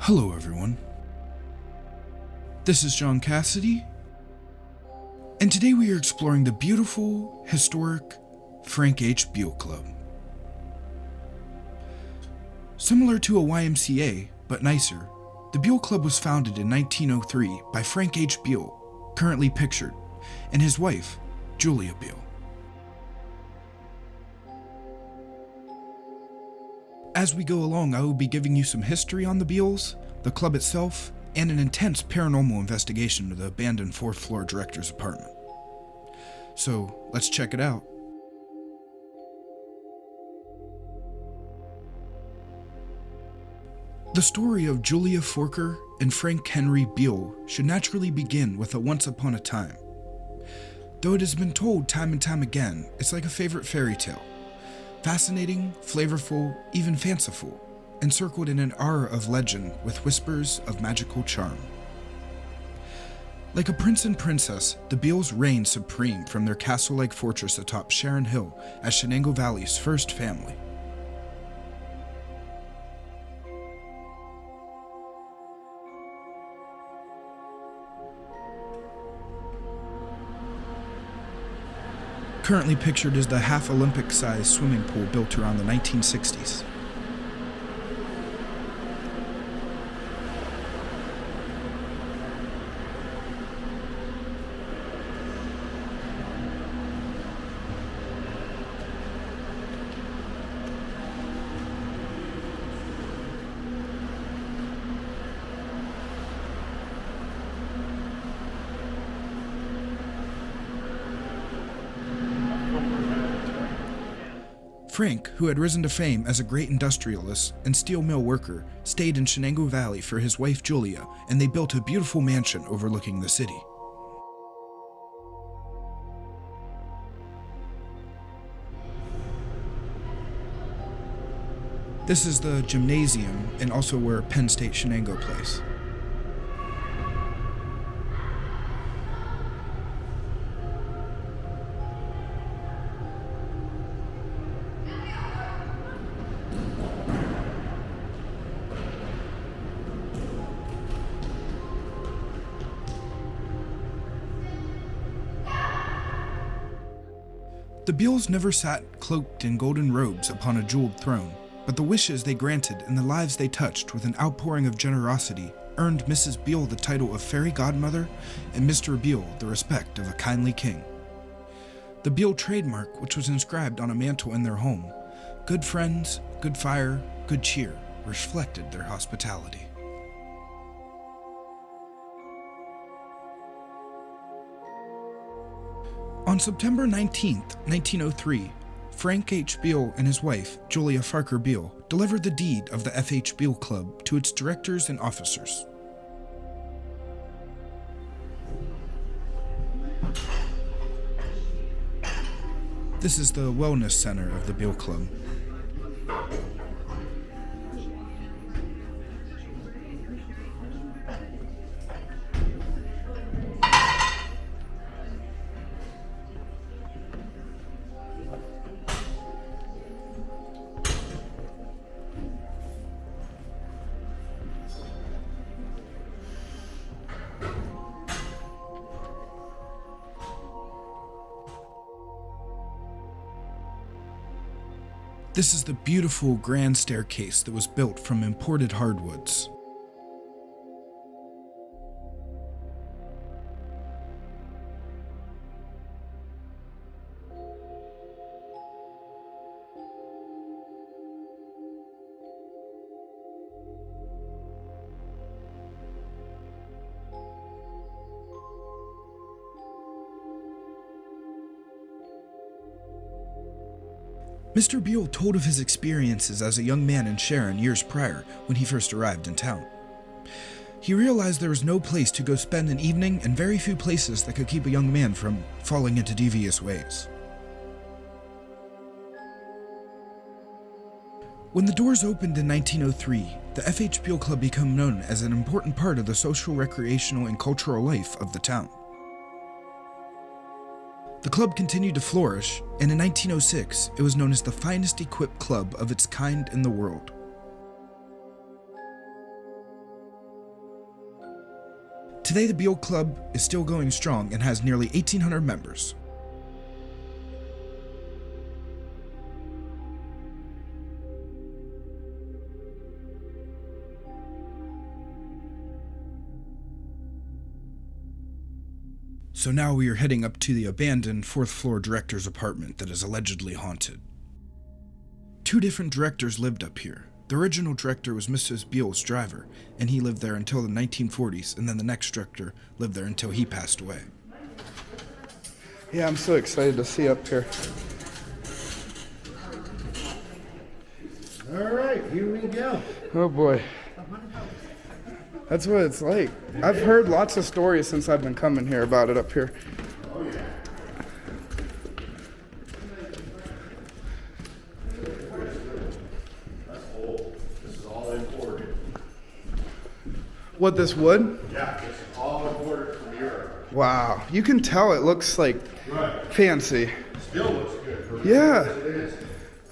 Hello everyone, this is John Cassity, and today we are exploring the beautiful, historic Frank H. Buhl Club. Similar to a YMCA, but nicer, the Buhl Club was founded in 1903 by Frank H. Buhl, currently pictured, and his wife, Julia Buhl. As we go along, I will be giving you some history on the Buhls, the club itself, and an intense paranormal investigation of the abandoned 4th floor director's apartment. So, let's check it out. The story of Julia Forker and Frank Henry Buhl should naturally begin with a once upon a time. Though it has been told time and time again, it's like a favorite fairy tale. Fascinating, flavorful, even fanciful, encircled in an aura of legend with whispers of magical charm. Like a prince and princess, the Buhls reigned supreme from their castle-like fortress atop Sharon Hill as Shenango Valley's first family. Currently pictured as the half-Olympic-sized swimming pool built around the 1960s. Frank, who had risen to fame as a great industrialist and steel mill worker, stayed in Shenango Valley for his wife Julia, and they built a beautiful mansion overlooking the city. This is the gymnasium and also where Penn State Shenango plays. The Buhls never sat cloaked in golden robes upon a jeweled throne, but the wishes they granted and the lives they touched with an outpouring of generosity earned Mrs. Buhl the title of fairy godmother and Mr. Buhl the respect of a kindly king. The Buhl trademark, which was inscribed on a mantle in their home, good friends, good fire, good cheer, reflected their hospitality. On September 19, 1903, Frank H. Buhl and his wife, Julia Forker Buhl, delivered the deed of the F.H. Buhl Club to its directors and officers. This is the wellness center of the Buhl Club. This is the beautiful grand staircase that was built from imported hardwoods. Mr. Buhl told of his experiences as a young man in Sharon years prior when he first arrived in town. He realized there was no place to go spend an evening and very few places that could keep a young man from falling into devious ways. When the doors opened in 1903, the F.H. Buhl Club became known as an important part of the social, recreational, and cultural life of the town. The club continued to flourish, and in 1906, it was known as the finest equipped club of its kind in the world. Today, the Buhl Club is still going strong and has nearly 1,800 members. So now we are heading up to the abandoned 4th floor director's apartment that is allegedly haunted. 2 different directors lived up here. The original director was Mrs. Buhl's driver, and he lived there until the 1940s, and then the next director lived there until he passed away. Yeah, I'm so excited to see up here. All right, here we go. Oh boy. That's what it's like. I've heard lots of stories since I've been coming here about it up here. Oh, yeah. That's old. This is all imported. What, this wood? Yeah, this is all imported from Europe. Wow. You can tell it looks like fancy. Still looks good. Yeah. It is.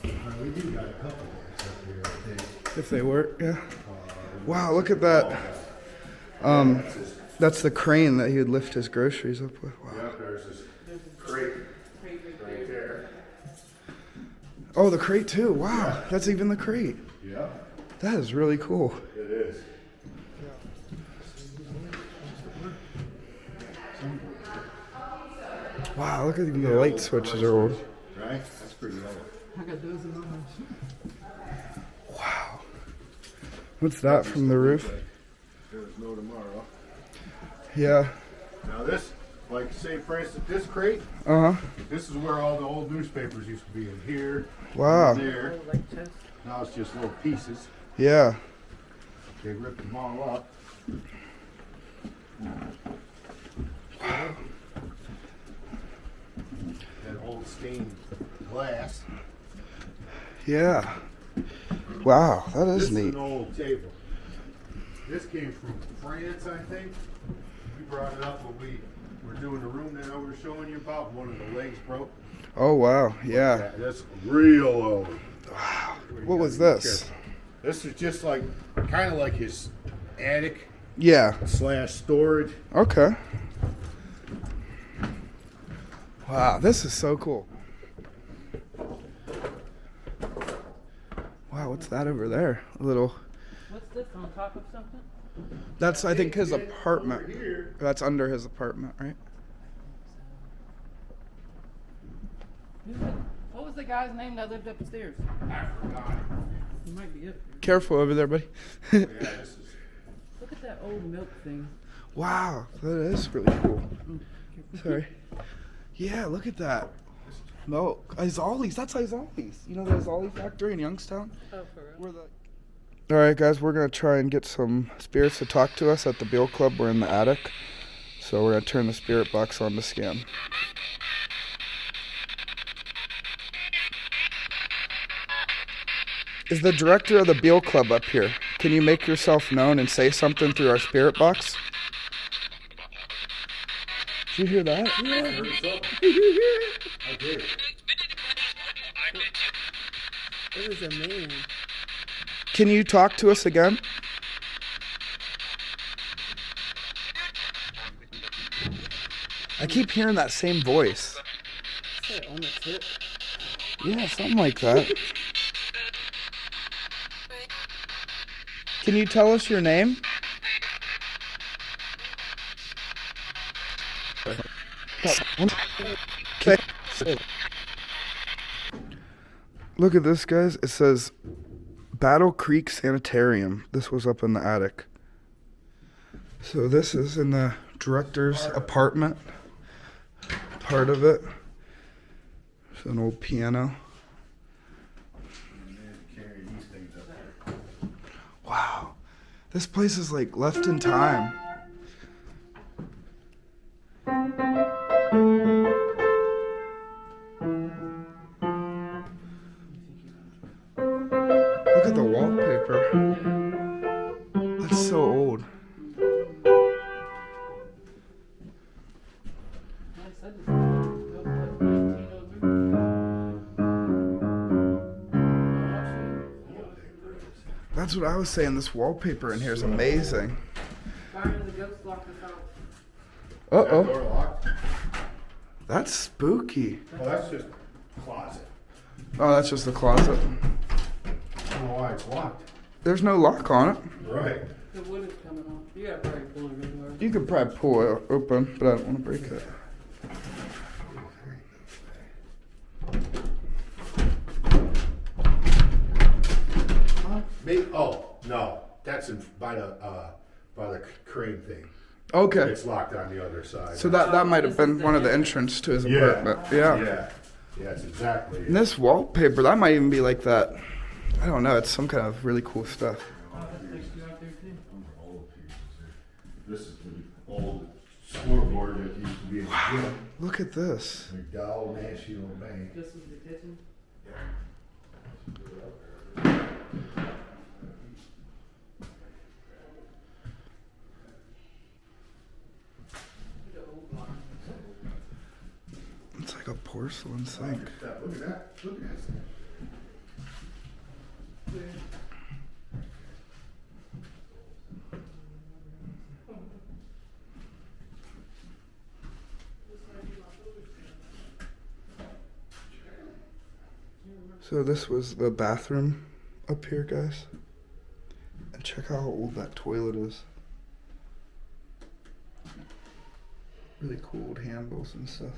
We do got a couple of up here, I think. If they work, yeah. Wow, look at that. That's the crane that he would lift his groceries up with. Wow. Yeah, there's this crate right there. Oh, the crate too. Wow, that's even the crate. Yeah, That is really cool. it is. Wow, look at even the light switches are old. Right? That's pretty old. Wow. What's that from the roof? There's no tomorrow. Yeah. Now this, like say for instance, this crate, Uh-huh. this is where all the old newspapers used to be in here. Wow. There. Now it's just little pieces. Yeah. They ripped them all up. That old stained glass. Yeah. Wow, that This is is neat. an old table. This came from France, I think. We brought it up when we were doing the room that I was showing you about. One of the legs broke. Oh, wow. Yeah. That's real old. Wow. What was this? This is just like, kind of like his attic Yeah. / storage. Okay. Wow, this is so cool. Wow, what's that over there? A little. What's this on top of something? That's, I think, his Over apartment. here, That's under his apartment, right? What was the guy's name that lived upstairs? I forgot. He might be up here. Careful over there, buddy. Yeah, this is. Look at that old milk thing. Wow, that is really cool. Sorry. Yeah, look at that. Milk. Izali's. That's Izali's. You know the Izali factory in Youngstown? Oh, for real? Where the... All right, guys, we're going to try and get some spirits to talk to us at the Buhl Club. We're in the attic. So we're going to turn the spirit box on to scan. Is the director of the Buhl Club up here? Can you make yourself known and say something through our spirit box? Did you hear that? I did. It was a man. Can you talk to us again? I keep hearing that same voice. Is that on the tip? Yeah, something like that. Can you tell us your name? Look at this, guys. It says Battle Creek Sanitarium. This was up in the attic. So this is in the director's apartment. Part of it. It's an old piano. Carry these things up there. Wow. This place is like left in time. Look at the wallpaper. That's so old. That's what I was saying. This wallpaper in here is amazing. Fire the ghost locked us out. Uh That oh. door locked? That's spooky. Oh, that's just a closet. Oh, that's just the closet. I don't know why it's locked. There's no lock on it. Right. The wood is coming off. You gotta probably pull it really hard. You could probably pull it open, but I don't want to break it. Maybe, oh, no, that's by the crane thing. Okay. It's locked on the other side. So that might have been one of the entrance to his apartment. Yeah. Yeah, that's exactly it. And this wallpaper, that might even be like that. I don't know. It's some kind of really cool stuff. This is the old scoreboard that used to be in the gym. Look at this. McDowell National Bank. This is the kitchen. It's like a porcelain sink. Look at that. Look at that. So this was the bathroom up here, guys. And check out how old that toilet is. Really cool old handles and stuff.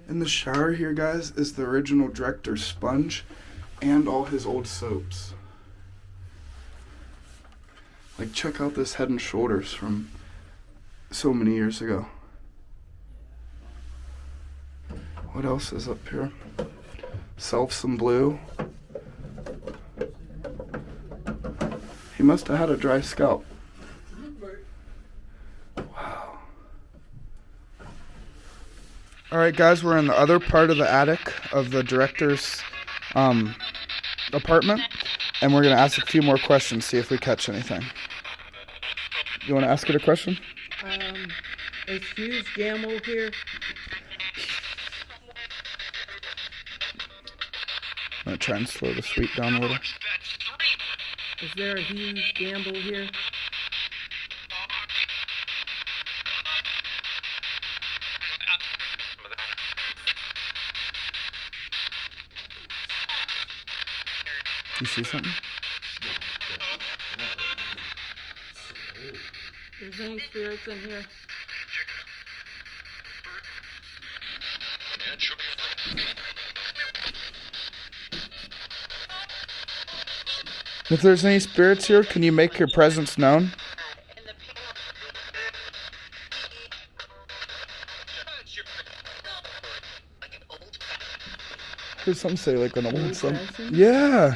In the shower here, guys, is the original director's sponge and all his old soaps. Like, check out this Head and Shoulders from so many years ago. What else is up here? Selfs and Blue. He must have had a dry scalp. Wow. Alright guys, we're in the other part of the attic of the director's apartment. And we're going to ask a few more questions, see if we catch anything. You want to ask it a question? Is Hugh's Gamble here? I'm going to try and slow the sweep down a little. Is there a Hugh's Gamble here? You see something? There's any spirits in here? If there's any spirits here, can you make your presence known? Here's something say like an old some. Yeah.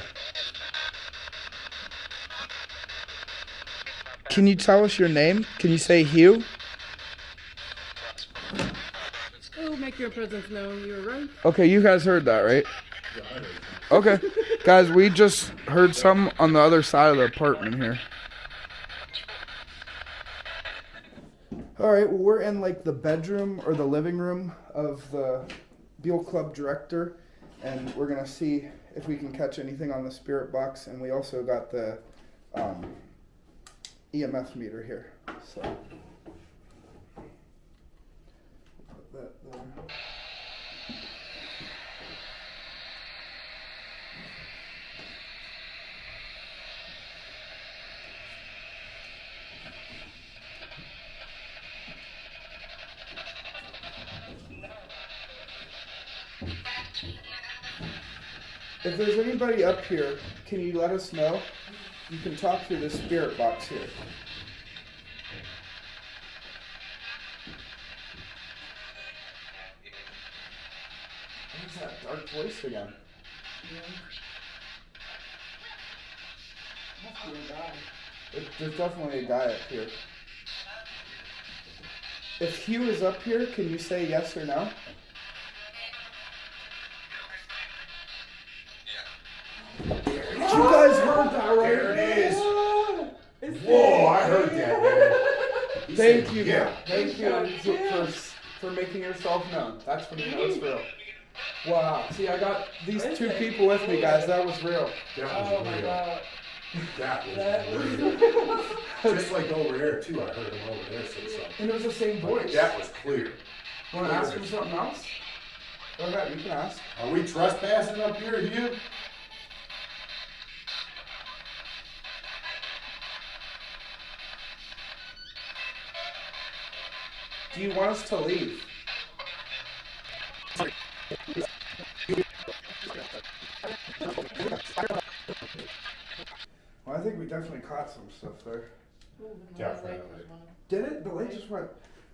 Can you tell us your name? Can you say Hugh? Oh, make your presence known. You were right. Okay, you guys heard that, right? Okay. Guys, we just heard some on the other side of the apartment here. Alright, well, we're in like the bedroom or the living room of the Buhl Club director, and we're going to see if we can catch anything on the spirit box, and we also got the EMF meter here. So put that there. If there's anybody up here, can you let us know? You can talk through the spirit box here. What's that dark voice again? Must be a guy. There's definitely a guy up here. If Hugh is up here, can you say yes or no? You guys heard that, right? There it is. Whoa, I heard that, man. Thank you. Yeah. Thank you for for making yourself known. That's when you know it's real. Wow. See, I got these two people with me, guys. That was real. That was Oh my real. god. That was real. Just like over there, too. I heard him over there say something. And it was the same voice. That was clear. Want to ask him something else? Go ahead, you can ask. Are we trespassing up here, Hugh? Do you want us to leave? Well, I think we definitely caught some stuff there. Definitely. Did it? The light just went.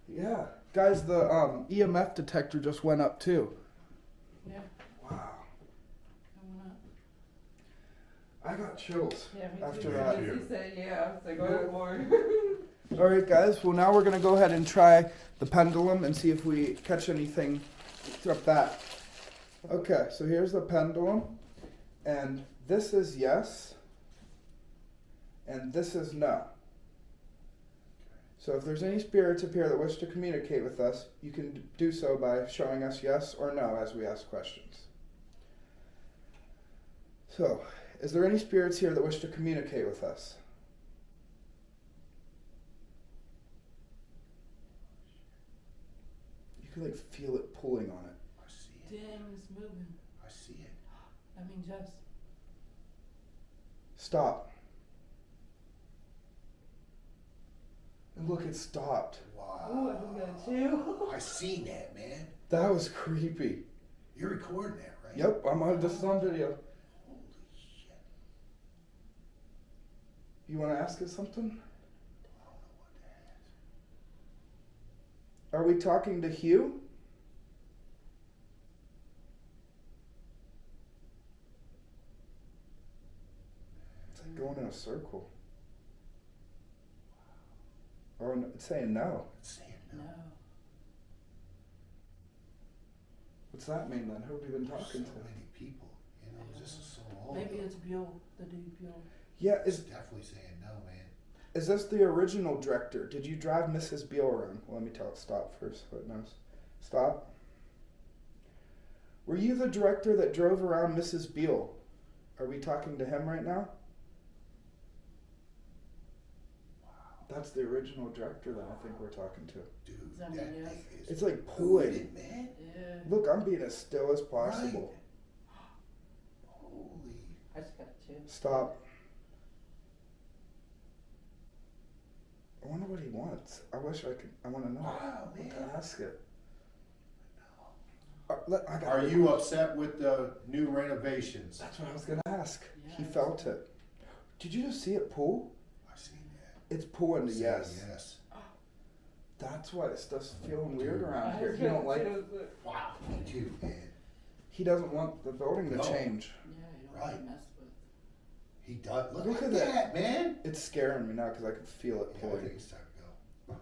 Yeah. Guys, the EMF detector just went up too. Yeah. Wow. I went up. I got chills Yeah, me after too. that. He said, yeah. I was like, oh, Lord. Alright guys, well now we're going to go ahead and try the pendulum and see if we catch anything up that. Okay, so here's the pendulum, and this is yes, and this is no. So if there's any spirits up here that wish to communicate with us, you can do so by showing us yes or no as we ask questions. So, is there any spirits here that wish to communicate with us? You can like feel it pulling on it. I see it. Dang, it's moving. I see it. That means yes. Stop. And look, it stopped. Wow. Ooh, I just got a chill. I seen that, man. That was creepy. You're recording that, right? Yep, this is on video. Holy shit. You want to ask us something? I don't know what that is. Are we talking to Hugh? It's like going in a circle. Or it's saying no. It's saying No. no. What's that mean then? Who have we been There's talking so to? many people. You know, this is so long. Maybe ago. it's Buhl, the dude Buhl. Yeah, It's definitely saying no, man. is this the original director? Did you drive Mrs. Beale around? Well, let me tell it stop first so it knows. Stop. Were you the director that drove around Mrs. Beale? Are we talking to him right now? That's the original director that I think we're talking to. Dude, Does that that mean yes? thing is It's like pulling pulling. it, man. Yeah. Look, I'm being as still as possible. Right. Holy. I just got a chill. Stop. I wonder what he wants. I wish I could. I want to know. Wow, What man. to ask it. I got Are you upset with the new renovations? That's what I was gonna ask. He Yeah. felt it. Did you just see it pull? I seen that. It's pulling to Saying yes. Yes. That's why it's just feeling weird Dude. around I here. just He got don't like. chills, but- Wow. Me too, man. He doesn't want the building to No. change. Yeah, you don't Right. want to mess with. He does. Look, Look at at that, man. It's scaring me now because I can feel it Yeah, I pulling. think it's time to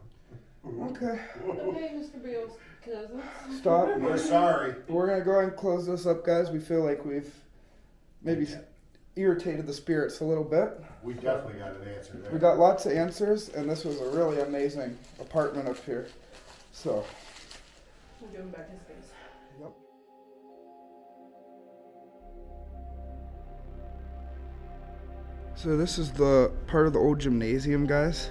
Okay. go. Okay, Mr. Buhl's cousins. Stop. We're sorry. We're gonna go ahead and close this up, guys. We feel like we've maybe irritated the spirits a little bit. We definitely got an answer there. We got lots of answers, and this was a really amazing apartment up here. So, We'll give him back his face. yep. So this is the part of the old gymnasium, guys.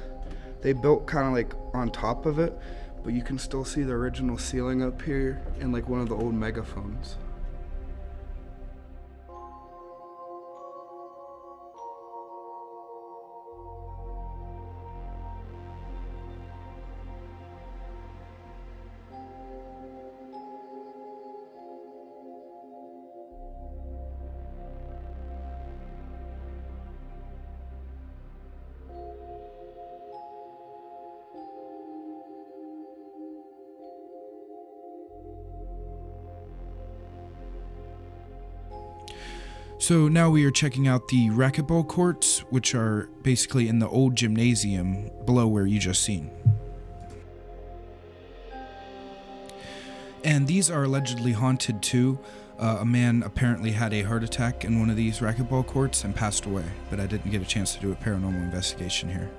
They built kind of like on top of it, but you can still see the original ceiling up here and like one of the old megaphones. So now we are checking out the racquetball courts, which are basically in the old gymnasium below where you just seen. And these are allegedly haunted too. A man apparently had a heart attack in one of these racquetball courts and passed away, but I didn't get a chance to do a paranormal investigation here.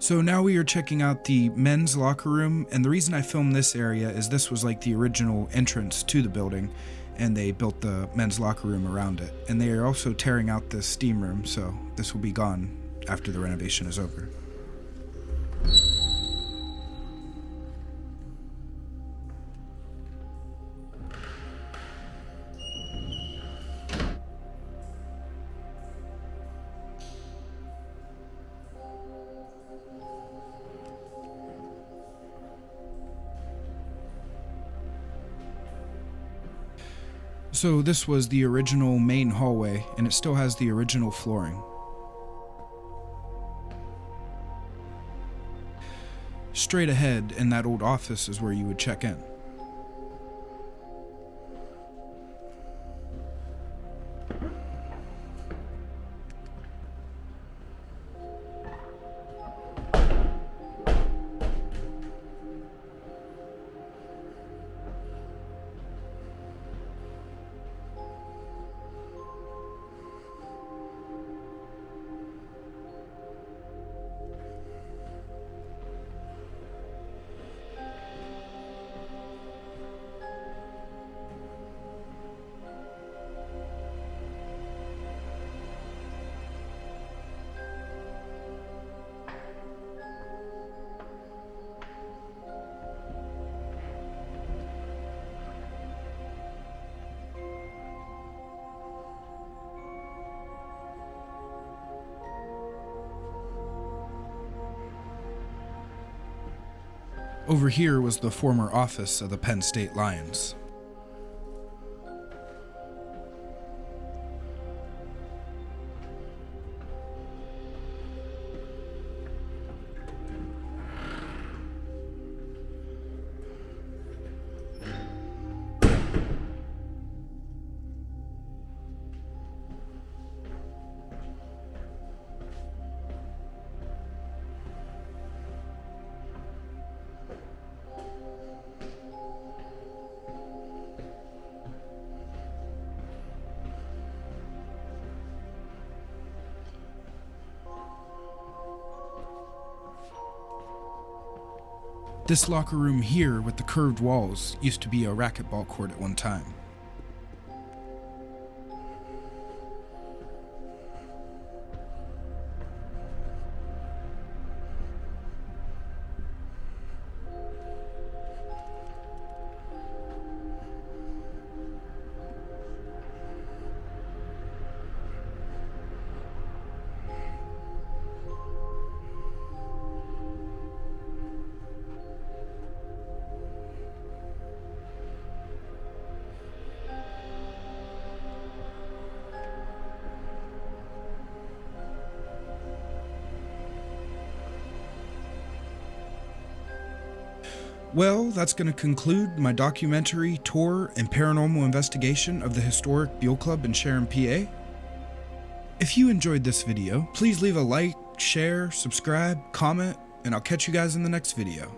So now we are checking out the men's locker room, and the reason I filmed this area is this was like the original entrance to the building, and they built the men's locker room around it. And they are also tearing out this steam room, so this will be gone after the renovation is over. So this was the original main hallway, and it still has the original flooring. Straight ahead in that old office is where you would check in. Over here was the former office of the Penn State Lions. This locker room here with the curved walls used to be a racquetball court at one time. Well, that's going to conclude my documentary, tour, and paranormal investigation of the historic Buhl Club in Sharon, PA. If you enjoyed this video, please leave a like, share, subscribe, comment, and I'll catch you guys in the next video.